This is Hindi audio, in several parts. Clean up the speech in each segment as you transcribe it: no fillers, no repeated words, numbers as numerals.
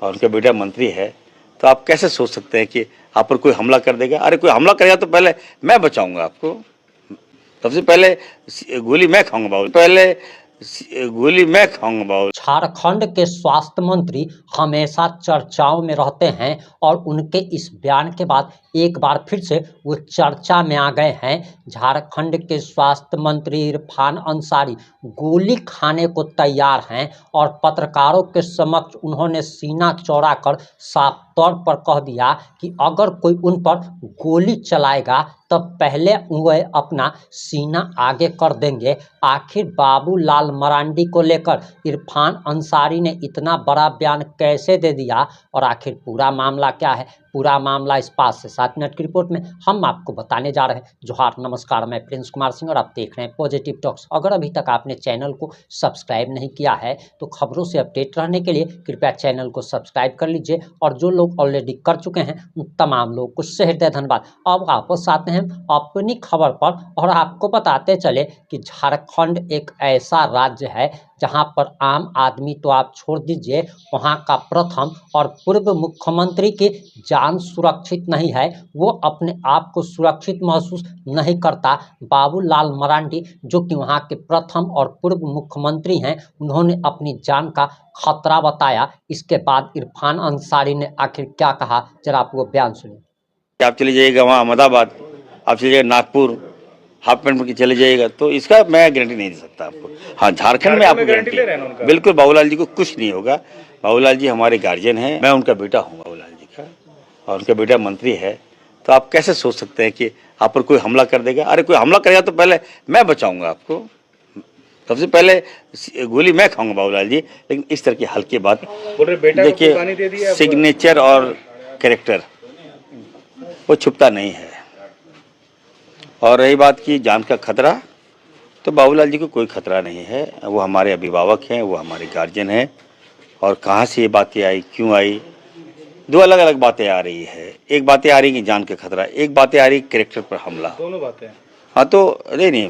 और उनका बेटा मंत्री है, तो आप कैसे सोच सकते हैं कि आप पर कोई हमला कर देगा? अरे कोई हमला करेगा तो पहले मैं बचाऊंगा आपको, सबसे पहले गोली मैं खाऊंगा बाबू, पहले गोली मैं खाऊंगा बाबू। झारखंड के स्वास्थ्य मंत्री हमेशा चर्चाओं में रहते हैं और उनके इस बयान के बाद एक बार फिर से वो चर्चा में आ गए हैं। झारखंड के स्वास्थ्य मंत्री इरफान अंसारी गोली खाने को तैयार हैं और पत्रकारों के समक्ष उन्होंने सीना चौड़ा कर साफ तौर पर कह दिया कि अगर कोई उन पर गोली चलाएगा तब पहले वह अपना सीना आगे कर देंगे। आखिर बाबूलाल मरांडी को लेकर इरफान अंसारी ने इतना बड़ा बयान कैसे दे दिया और आखिर पूरा मामला क्या है? पूरा मामला इस 5 से 7 मिनट की रिपोर्ट में हम आपको बताने जा रहे हैं। जोहार, नमस्कार, मैं प्रिंस कुमार सिंह और आप देख रहे हैं पॉजिटिव टॉक्स। अगर अभी तक आपने चैनल को सब्सक्राइब नहीं किया है तो खबरों से अपडेट रहने के लिए कृपया चैनल को सब्सक्राइब कर लीजिए और जो लोग ऑलरेडी कर चुके हैं उन तमाम लोगों को हृदय धन्यवाद। अब वापस आते हैं अपनी खबर पर और आपको बताते चले कि झारखंड एक ऐसा राज्य है जहां पर आम आदमी तो आप छोड़ दीजिए, वहां का प्रथम और पूर्व मुख्यमंत्री की जान सुरक्षित नहीं है, वो अपने आप को सुरक्षित महसूस नहीं करता। बाबूलाल मरांडी जो कि वहां के प्रथम और पूर्व मुख्यमंत्री हैं, उन्होंने अपनी जान का खतरा बताया। इसके बाद इरफान अंसारी ने आखिर क्या कहा, जरा आप वो बयान सुनिए। आप चले जाइएगा वहाँ अहमदाबाद, आप चले जाइएगा नागपुर, हाफ पैंट में चले जाइएगा, तो इसका मैं गारंटी नहीं दे सकता आपको। हाँ, झारखंड में आपको गारंटी ले रहे हैं बिल्कुल। बाबूलाल जी को कुछ नहीं होगा। बाबूलाल जी हमारे गार्जियन हैं, मैं उनका बेटा हूँ बाबूलाल जी का, और उनका बेटा मंत्री है, तो आप कैसे सोच सकते हैं कि आप पर कोई हमला कर देगा? अरे कोई हमला करेगा तो पहले मैं बचाऊंगा आपको, सबसे पहले गोली मैं खाऊंगा बाबूलाल जी। लेकिन इस तरह की हल्की बात, देखिए सिग्नेचर और कैरेक्टर वो छुपता नहीं है। और रही बात की जान का खतरा, तो बाबूलाल जी को कोई खतरा नहीं है। वो हमारे अभिभावक हैं, वो हमारे गार्जियन हैं। और कहाँ से ये बातें आई, क्यों आई, दो अलग अलग बातें आ रही है। एक बातें आ रही कि जान का खतरा, एक बातें आ रही कैरेक्टर पर हमला, दोनों बातें। हाँ तो नहीं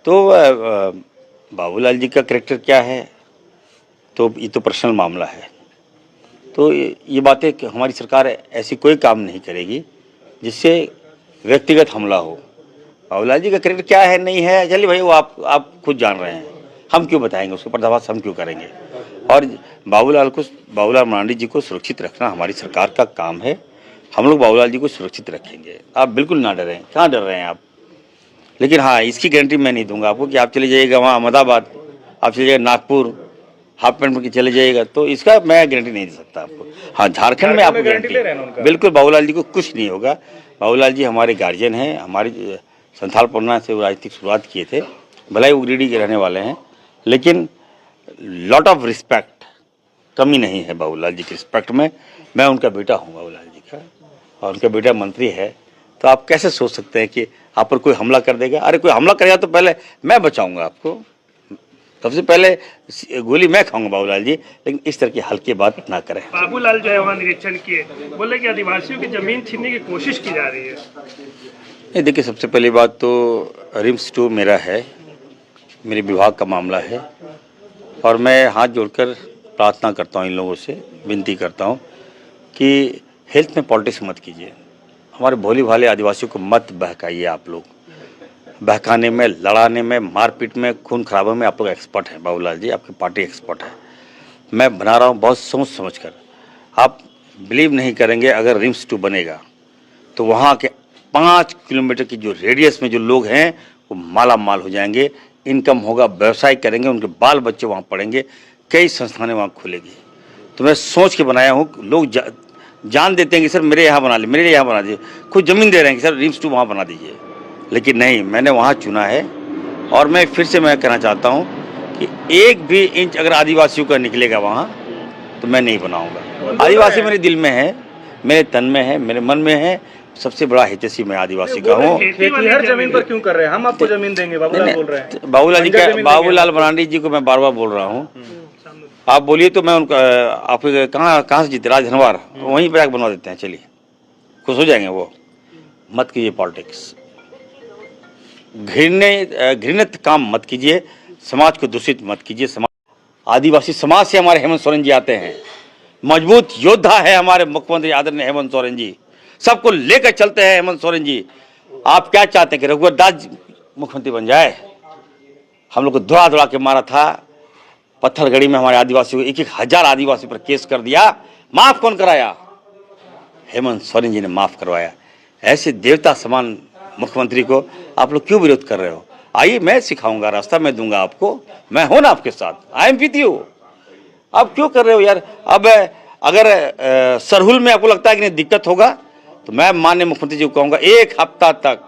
तो बाबूलाल जी का कैरेक्टर क्या है, तो ये तो पर्सनल मामला है। तो ये बातें हमारी सरकार ऐसी कोई काम नहीं करेगी जिससे व्यक्तिगत हमला हो। बाबूलाल जी का कैरेक्टर क्या है नहीं है, चलिए भाई वो आप खुद जान रहे हैं, हम क्यों बताएंगे, उसके पर्दाफाश हम क्यों करेंगे। और बाबूलाल मरांडी जी को सुरक्षित रखना हमारी सरकार का काम है। हम लोग बाबूलाल जी को सुरक्षित रखेंगे, आप बिल्कुल ना डरें। कहाँ डर रहे हैं आप? लेकिन हाँ, इसकी गारंटी मैं नहीं दूंगा आपको कि आप चले जाइएगा वहाँ अहमदाबाद, आप चले जाइएगा नागपुर, हाफ पैंट में चले जाइएगा, तो इसका मैं गारंटी नहीं दे सकता आपको। हाँ, झारखंड में आपको गारंटी ले रहे हैं बिल्कुल। बाबूलाल जी को कुछ नहीं होगा। बाबूलाल जी हमारे गार्जियन हैं, हमारी संथाल परगना से वो राजनीतिक शुरुआत किए थे, भले ही वो गिरिडीह के रहने वाले हैं, लेकिन लॉट ऑफ रिस्पेक्ट, कमी नहीं है बाबूलाल जी की रिस्पेक्ट में। मैं उनका बेटा हूँ बाबूलाल जी का, और उनका बेटा मंत्री है, तो आप कैसे सोच सकते हैं कि आप पर कोई हमला कर देगा? अरे कोई हमला करेगा तो पहले मैं बचाऊंगा आपको, सबसे पहले गोली मैं खाऊंगा बाबूलाल जी। लेकिन इस तरह की हल्की बात ना करें। बाबूलाल जो है वहाँ निरीक्षण किए, बोले कि आदिवासियों की जमीन छीनने की कोशिश की जा रही है। नहीं, देखिए सबसे पहली बात तो रिम्स 2 मेरा है, मेरे विभाग का मामला है, और मैं हाथ जोड़कर प्रार्थना करता हूँ, इन लोगों से विनती करता हूँ कि हेल्थ में पॉलिटिक्स मत कीजिए। हमारे भोले भाले आदिवासियों को मत बहकाइए। आप लोग बहकाने में, लड़ाने में, मारपीट में, खून खराबे में आप लोग एक्सपर्ट हैं। बाबूलाल जी आपकी पार्टी एक्सपर्ट है। मैं बना रहा हूँ बहुत सोच समझ कर। आप बिलीव नहीं करेंगे, अगर रिम्स 2 बनेगा तो वहाँ के 5 किलोमीटर की जो रेडियस में जो लोग हैं वो माला माल हो जाएंगे, इनकम होगा, व्यवसाय करेंगे, उनके बाल बच्चे वहाँ पढ़ेंगे, कई संस्थानें वहाँ खुलेगी। तो मैं सोच के बनाया हूँ। लोग जान देते हैं कि सर मेरे यहाँ बना लीजिए, मेरे यहाँ बना दीजिए, खुद ज़मीन दे रहे हैं कि सर रिम्स 2 वहाँ बना दीजिए, लेकिन नहीं, मैंने वहाँ चुना है। और मैं फिर से मैं कहना चाहता हूँ कि एक भी इंच अगर आदिवासियों का निकलेगा वहाँ तो मैं नहीं बनाऊँगा। आदिवासी मेरे दिल में है, मेरे तन में है, मेरे मन में है। सबसे बड़ा हितैषी मैं आदिवासी का हूँ। हर जमीन पर क्यों कर रहे हैं? हम आपको जमीन देंगे, बाबूलाल बोल रहे हैं। बाबूलाल जी का, बाबूलाल मरांडी जी को मैं बार बार बोल रहा हूँ, आप बोलिए तो मैं उनका, आप कहाँ से जीते, राजधनवार, वहीं पर बनवा देते हैं, चलिए खुश हो जाएंगे वो। मत कीजिए पॉलिटिक्स, घृणित काम मत कीजिए, समाज को दूषित मत कीजिए। आदिवासी समाज से हमारे हेमंत सोरेन जी आते हैं, मजबूत योद्धा है हमारे मुख्यमंत्री आदरणीय हेमंत सोरेन जी, सबको लेकर चलते हैं हेमंत सोरेन जी। आप क्या चाहते हैं कि रघुवर दास मुख्यमंत्री बन जाए? हम लोग को दौड़ा दौड़ा के मारा था, पत्थलगड़ी में हमारे आदिवासियों को 1,000 आदिवासी पर केस कर दिया। माफ कौन कराया? हेमंत सोरेन जी ने माफ करवाया। ऐसे देवता समान मुख्यमंत्री को आप लोग क्यों विरोध कर रहे हो? आइए, मैं सिखाऊंगा, रास्ता मैं दूंगा आपको, मैं हूं ना आपके साथ, आई एम विद यू। आप क्यों कर रहे हो यार? अब अगर सरहुल में आपको लगता है कि नहीं दिक्कत होगा, तो मैं माननीय मुख्यमंत्री जी को कहूंगा 1 हफ्ता तक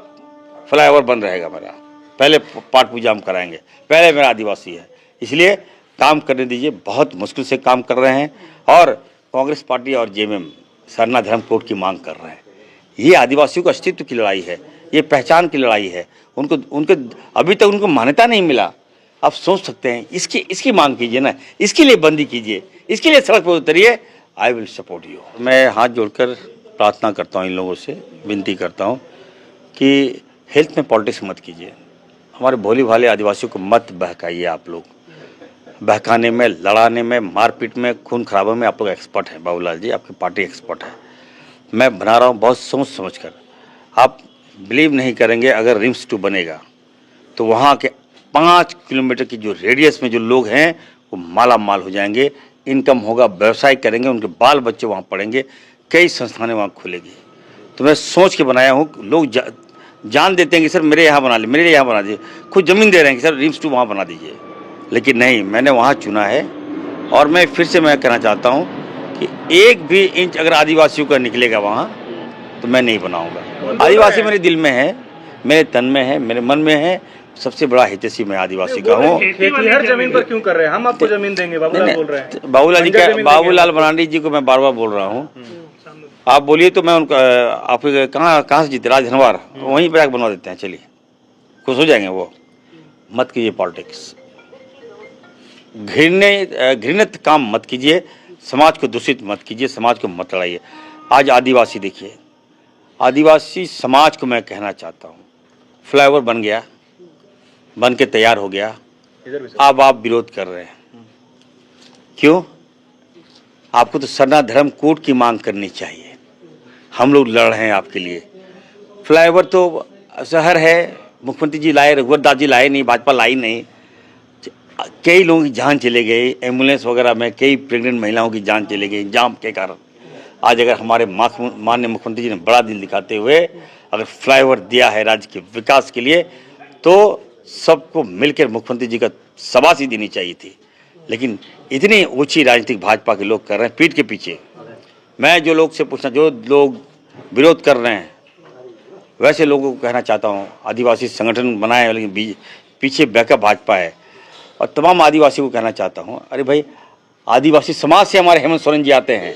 फ्लाईओवर बंद रहेगा मेरा। पहले पाठ पूजा हम कराएंगे, पहले मेरा आदिवासी है, इसलिए काम करने दीजिए। बहुत मुश्किल से काम कर रहे हैं और कांग्रेस पार्टी और जेएमएम सरना धर्म कोड की मांग कर रहे हैं। ये आदिवासियों के अस्तित्व की लड़ाई है, ये पहचान की लड़ाई है। उनके अभी तक उनको मान्यता नहीं मिला। आप सोच सकते हैं, इसकी मांग कीजिए ना, इसके लिए बंदी कीजिए, इसके लिए सड़क पर उतरिए। I will support you. मैं हाथ जोड़कर प्रार्थना करता हूँ, इन लोगों से विनती करता हूँ कि हेल्थ में पॉलिटिक्स मत कीजिए। हमारे भोले भाले आदिवासियों को मत बहकाइए। आप लोग बहकाने में, लड़ाने में, मारपीट में, खून खराबे में आप लोग एक्सपर्ट हैं। बाबूलाल जी, आपकी पार्टी एक्सपर्ट है। मैं बना रहा हूँ बहुत सोच समझ कर। आप बिलीव नहीं करेंगे, अगर रिम्स 2 बनेगा तो वहाँ के 5 किलोमीटर की जो रेडियस में जो लोग हैं वो माला माल हो जाएंगे। इनकम होगा, व्यवसाय करेंगे, उनके बाल बच्चे वहाँ पढ़ेंगे, कई संस्थानें वहाँ खुलेगी। तो मैं सोच के बनाया हूँ। लोग जान देते हैं कि सर मेरे यहाँ बना लीजिए, मेरे यहाँ बना दीजिए, खुद ज़मीन दे रहे हैं कि सर रिम्स 2 वहाँ बना दीजिए, लेकिन नहीं, मैंने वहाँ चुना है। और मैं फिर से मैं कहना चाहता हूँ कि 1 भी इंच अगर आदिवासियों का निकलेगा वहाँ तो मैं नहीं बनाऊँगा। आदिवासी मेरे दिल में है, मेरे तन में है, मेरे मन में है। सबसे बड़ा हितैषी मैं आदिवासी का हूँ। खेती हर जमीन पर क्यों कर रहे हैं? हम आपको जमीन देंगे, बाबूलाल बोल रहे हैं। बाबूलाल मरांडी जी को मैं बार बार बोल रहा हूँ, आप बोलिए तो मैं उनका, आप कहाँ से जीते? राजधनवार, वहीं पर बनवा देते हैं, चलिए, खुश हो जाएंगे वो। मत कीजिए पॉलिटिक्स, घृणित काम मत कीजिए, समाज को दूषित मत कीजिए, समाज को मत लड़ाइए। आज आदिवासी देखिए, आदिवासी समाज को मैं कहना चाहता हूँ, फ्लाईओवर बन गया, बन के तैयार हो गया, अब आप विरोध कर रहे हैं। क्यों? आपको तो सरना धर्म कोड की मांग करनी चाहिए। हम लोग लड़ रहे हैं आपके लिए। फ्लाईओवर तो शहर है, मुख्यमंत्री जी लाए, रघुवर दास जी लाए नहीं, भाजपा लाई नहीं। कई लोगों की जान चले गई, एम्बुलेंस वगैरह में कई प्रेग्नेंट महिलाओं की जान चले गई जाम के कारण। आज अगर हमारे माननीय मुख्यमंत्री जी ने बड़ा दिल दिखाते हुए अगर फ्लाईओवर दिया है राज्य के विकास के लिए, तो सबको मिलकर मुख्यमंत्री जी का शाबाशी देनी चाहिए थी। लेकिन इतनी ऊंची राजनीतिक भाजपा के लोग कर रहे हैं पीठ के पीछे। मैं जो लोग से पूछना, जो लोग विरोध कर रहे हैं, वैसे लोगों को कहना चाहता हूँ, आदिवासी संगठन बनाए लेकिन पीछे बैकअप भाजपा है। और तमाम आदिवासियों को कहना चाहता हूँ, अरे भाई, आदिवासी समाज से हमारे हेमंत सोरेन जी आते हैं,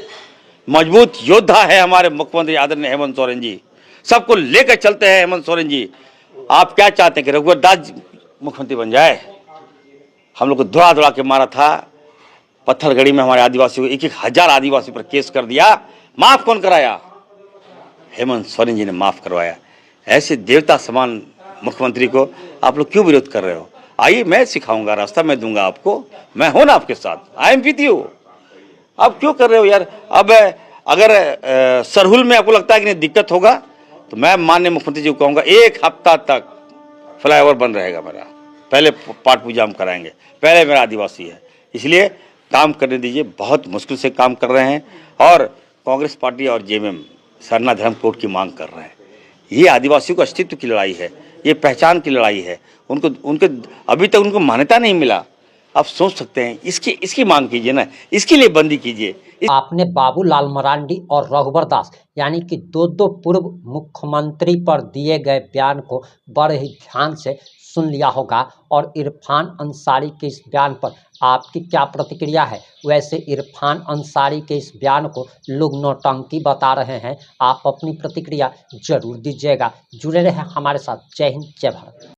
मजबूत योद्धा है हमारे मुख्यमंत्री आदरणीय हेमंत सोरेन जी, सबको लेकर चलते हैं हेमंत सोरेन जी। आप क्या चाहते हैं कि रघुवर दास मुख्यमंत्री बन जाए? हम लोग को दौड़ा दौड़ा के मारा था, पत्थलगड़ी में हमारे आदिवासियों को 1,000 आदिवासी पर केस कर दिया। माफ कौन कराया? हेमंत सोरेन जी ने माफ करवाया। ऐसे देवता समान मुख्यमंत्री को आप लोग क्यों विरोध कर रहे हो? आइए, मैं सिखाऊंगा, रास्ता मैं दूंगा आपको, मैं हूं ना आपके साथ, आई एम विद यू। आप क्यों कर रहे हो यार? अब अगर सरहुल में आपको लगता है कि नहीं दिक्कत होगा, तो मैं माननीय मुख्यमंत्री जी को कहूंगा 1 हफ्ता तक फ्लाईओवर बंद रहेगा मेरा। पहले पाठ पूजा हम कराएंगे, पहले मेरा आदिवासी है, इसलिए काम करने दीजिए। बहुत मुश्किल से काम कर रहे हैं और कांग्रेस पार्टी और जेएमएम सरना धर्म कोड की मांग कर रहे हैं। ये आदिवासियों के अस्तित्व की लड़ाई है, ये पहचान की लड़ाई है। उनके अभी तक उनको मान्यता नहीं मिला। आप सोच सकते हैं, इसकी मांग कीजिए ना, इसके लिए बंदी कीजिए। आपने बाबूलाल मरांडी और रघुवर दास यानी कि दो पूर्व मुख्यमंत्री पर दिए गए बयान को बड़े ही ध्यान से सुन लिया होगा। और इरफान अंसारी के इस बयान पर आपकी क्या प्रतिक्रिया है? वैसे इरफान अंसारी के इस बयान को लोग नौटंकी बता रहे हैं। आप अपनी प्रतिक्रिया जरूर दीजिएगा। जुड़े रहें हमारे साथ। जय हिंद, जय भारत।